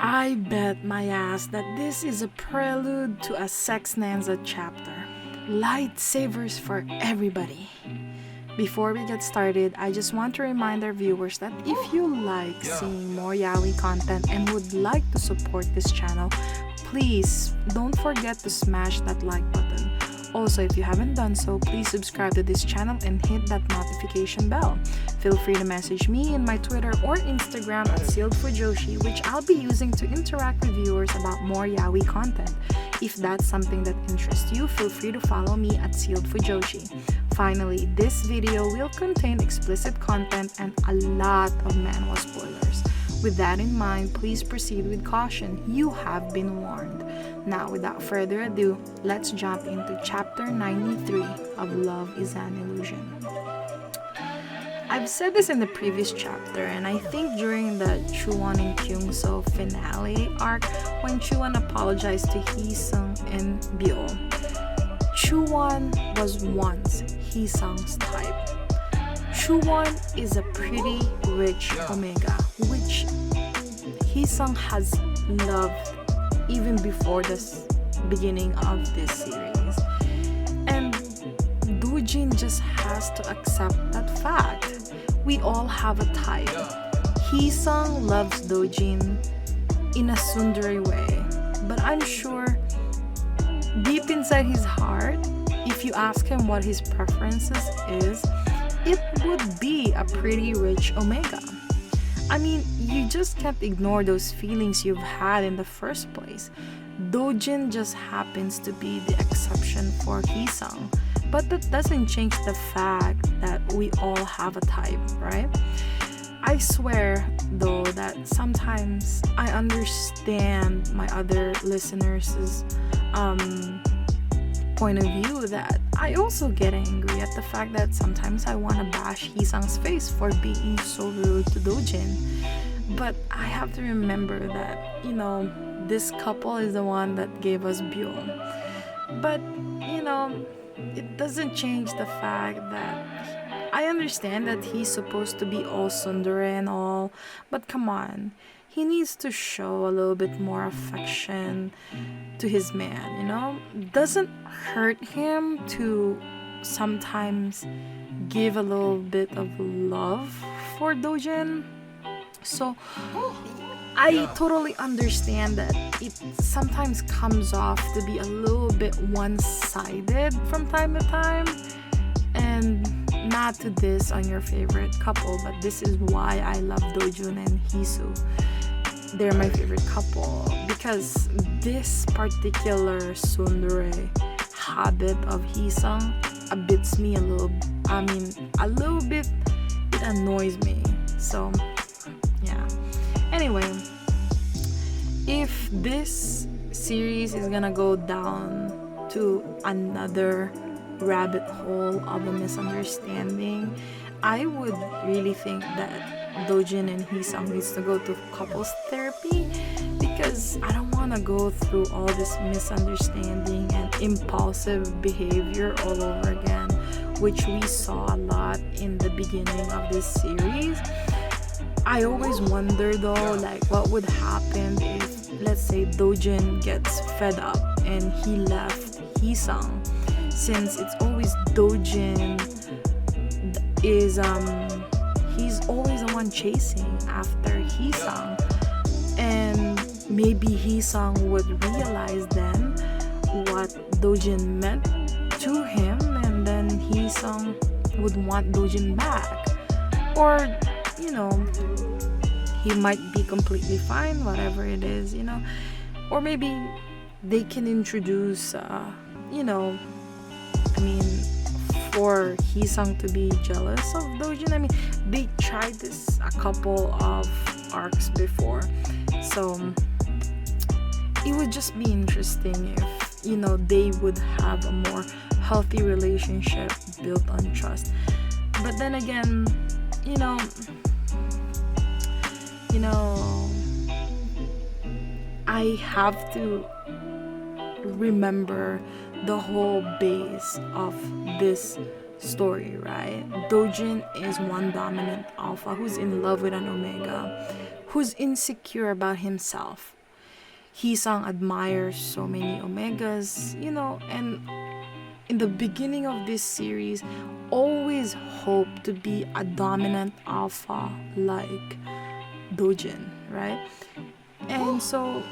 I bet my ass that this is a prelude to a Sex Nanza chapter. Lightsabers for everybody. Before we get started, I just want to remind our viewers that if you like seeing more yaoi content and would like to support this channel, please don't forget to smash that like button. Also, if you haven't done so, please subscribe to this channel and hit that notification bell. Feel free to message me in my Twitter or Instagram at ZEALED FUJOSHI, which I'll be using to interact with viewers about more yaoi content. If that's something that interests you, feel free to follow me at ZEALED FUJOSHI. Finally, this video will contain explicit content and a lot of manhwa spoilers. With that in mind, please proceed with caution. You have been warned. Now, without further ado, let's jump into chapter 93 of Love is an Illusion. I've said this in the previous chapter, and I think during the Chowon and Kyungsoo finale arc, when Chowon apologized to Heesung and Byul. Chowon was once Heesung's type. Chowon is a pretty rich Omega, which Heesung has loved even before the beginning of this series. And Dojin just has to accept that fact. We all have a type. Heesung loves Dojin in a tsundere way, but I'm sure deep inside his heart, if you ask him what his preferences is, it would be a pretty rich Omega. I mean, you just can't ignore those feelings you've had in the first place. Dojin just happens to be the exception for Heesung, but that doesn't change the fact that we all have a type, right? I swear, though, that sometimes I understand my other listeners' point of view, that I also get angry at the fact that sometimes I want to bash Heesung's face for being so rude to Dojin. But I have to remember that, this couple is the one that gave us Byul. But, it doesn't change the fact that I understand that he's supposed to be all tsundere and all, but come on, he needs to show a little bit more affection to his man, Doesn't hurt him to sometimes give a little bit of love for Dojin. So I totally understand that it sometimes comes off to be a little bit one-sided from time to time, and not to diss on your favorite couple, but this is why I love Dojun and Heesoo. They're my favorite couple because this particular tsundere habit of Heesung beats me a little bit. It annoys me. So yeah, anyway, if this series is gonna go down to another rabbit hole of a misunderstanding, I would really think that Dojin and Heesung needs to go to couples therapy, because I don't want to go through all this misunderstanding and impulsive behavior all over again, which we saw a lot in the beginning of this series. I always wonder though, what would happen if, let's say, Dojin gets fed up and he left Heesung, since it's always Dojin is he's always the one chasing after Heesung, and maybe Heesung would realize then what Dojin meant to him, and then Heesung would want Dojin back, or he might be completely fine, whatever it is, or maybe they can introduce for Heesung to be jealous of Dojin. They tried this a couple of arcs before, so it would just be interesting if they would have a more healthy relationship built on trust. But then again, I have to remember the whole base of this story, right? Dojin is one dominant alpha who's in love with an Omega, who's insecure about himself. Heesung admires so many Omegas, and in the beginning of this series, always hope to be a dominant alpha like Dojin, right? And so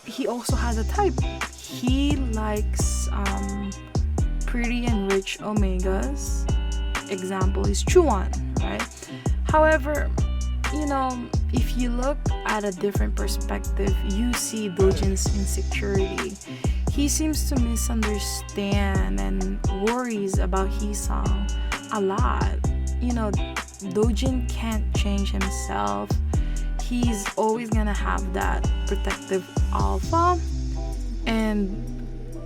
he also has a type. He likes pretty and rich Omegas. Example is Chowon, right? However, if you look at a different perspective, you see Dojin's insecurity. He seems to misunderstand and worries about Heesung a lot. Dojin can't change himself. He's always gonna have that protective alpha, and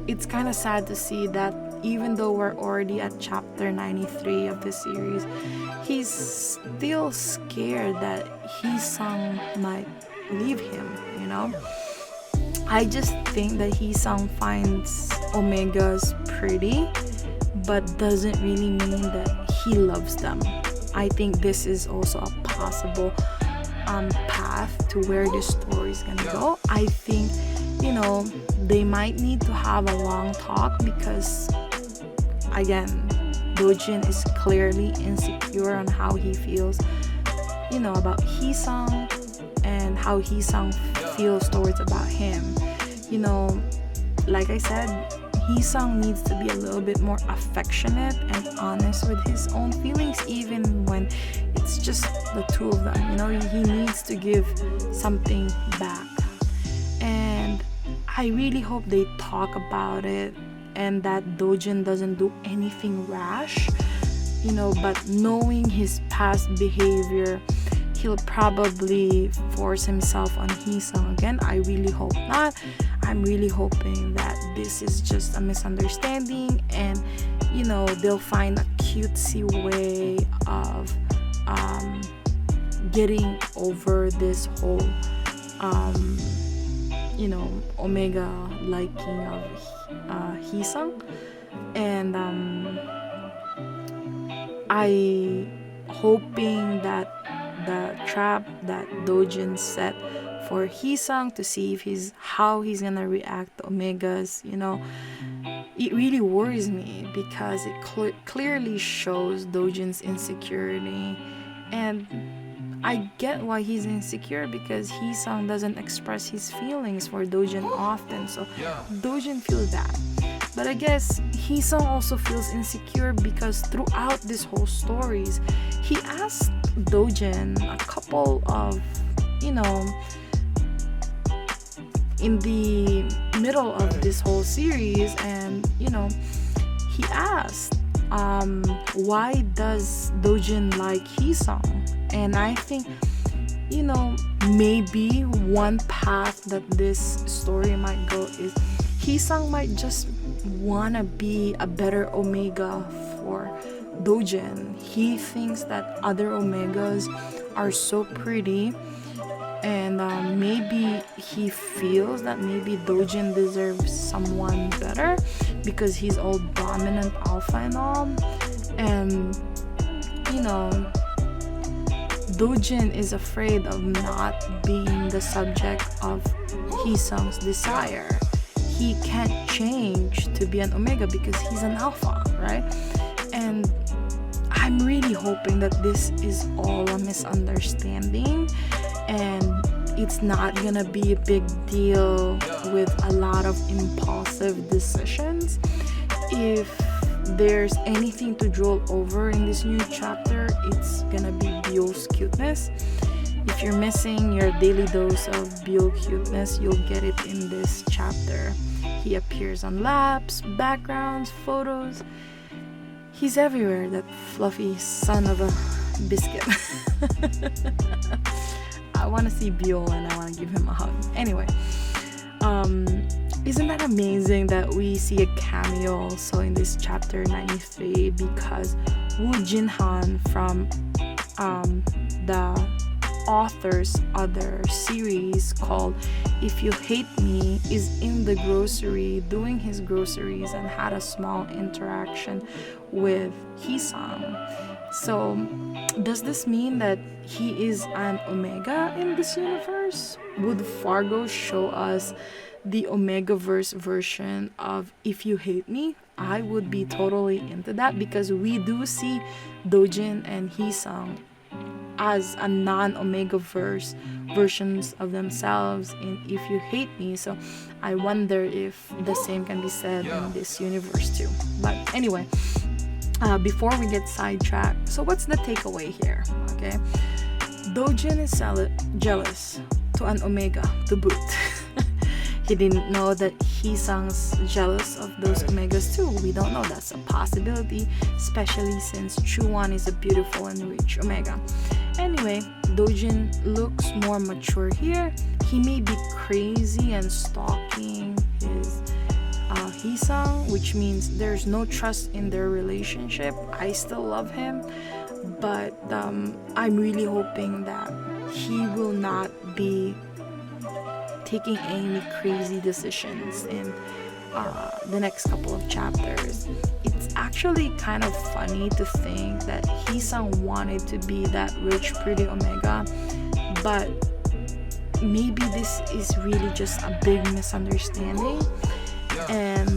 it's kind of sad to see that even though we're already at chapter 93 of the series, he's still scared that Heesung might leave him, I just think that Heesung finds Omegas pretty, but doesn't really mean that he loves them. I think this is also a possible path to where this story is gonna go. I think, they might need to have a long talk because, again, Dojin is clearly insecure on how he feels, about Heesung and how Heesung feels towards about him. Like I said, Heesung needs to be a little bit more affectionate and honest with his own feelings, even when it's just the two of them. He needs to give something back. And I really hope they talk about it and that Dojin doesn't do anything rash, but knowing his past behavior, he'll probably force himself on Heesung again. I really hope not. I'm really hoping that this is just a misunderstanding and, they'll find a cutesy way of getting over this whole, Omega liking of Heesung. And I hoping that the trap that Dojin set for Heesung to see how he's gonna react to Omegas, it really worries me because it clearly shows Dojin's insecurity. And I get why he's insecure because Heesung doesn't express his feelings for Dojin often, so Dojin feels that. But I guess Heesung also feels insecure because throughout this whole stories, he asked Dojin a couple of, in the middle of this whole series, and he asked, why does Dojin like Heesung? And I think, maybe one path that this story might go is Heesung might just wanna be a better Omega for Dojin. He thinks that other Omegas are so pretty, and maybe he feels that maybe Dojin deserves someone better because he's all dominant alpha and all. And Dojin is afraid of not being the subject of Heesung's desire. He can't change to be an Omega because he's an alpha, right? And I'm really hoping that this is all a misunderstanding and it's not gonna be a big deal with a lot of impulsive decisions. If there's anything to drool over in this new chapter, it's gonna be Byul's cuteness. If you're missing your daily dose of Byul cuteness, you'll get it in this chapter. He appears on laps, backgrounds, photos. He's everywhere, that fluffy son of a biscuit. I want to see Byul and I want to give him a hug. Anyway, isn't that amazing that we see a cameo also in this chapter 93 because Woo Jin-han from the author's other series called If You Hate Me is in the grocery doing his groceries and had a small interaction with Heesung. So, does this mean that he is an Omega in this universe? Would Fargo show us the Omegaverse version of If You Hate Me? I would be totally into that because we do see Dojin and Heesung as a non-Omegaverse versions of themselves in If You Hate Me. So I wonder if the same can be said in this universe too. But anyway, before we get sidetracked, so what's the takeaway here? Okay, Dojin is jealous to an Omega to boot. He didn't know that Heesung's jealous of those Omegas too. We don't know, that's a possibility, especially since Chowon is a beautiful and rich Omega. Anyway, Dojin looks more mature here. He may be crazy and stalking his Heesung, which means there's no trust in their relationship. I still love him, but I'm really hoping that he will not be taking any crazy decisions in the next couple of chapters. It's actually kind of funny to think that Heesung wanted to be that rich, pretty Omega, but maybe this is really just a big misunderstanding. And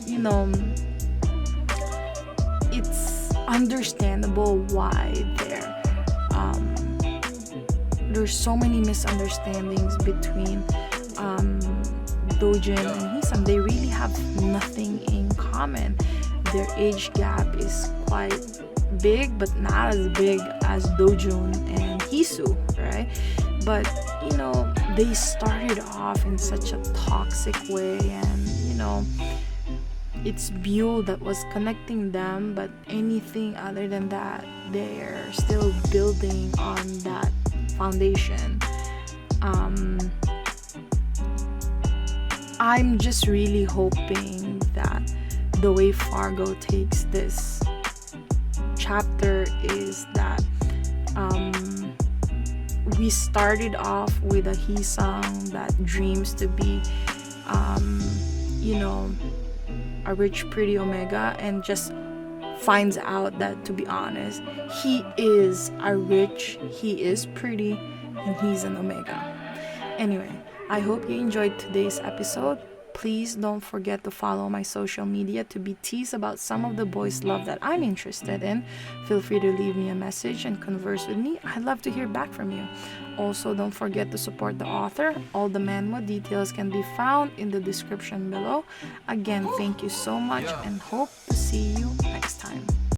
you know, it's understandable why there's so many misunderstandings between Dojin and Heesung. They really have nothing in common. Their age gap is quite big, but not as big as Dojun and Heesoo, right? But you know, they started off in such a toxic way, and you know, it's Byul that was connecting them, but anything other than that, they're still building on that foundation. I'm just really hoping that the way Fargo takes this chapter is that we started off with a Heesung that dreams to be you know, a rich pretty Omega, and just finds out that, to be honest, he is he is pretty, and he's an Omega. Anyway, I hope you enjoyed today's episode. Please don't forget to follow my social media to be teased about some of the boys' love that I'm interested in. Feel free to leave me a message and converse with me. I'd love to hear back from you. Also, don't forget to support the author. All the Manwha details can be found in the description below. Again, thank you so much and hope to see you next time.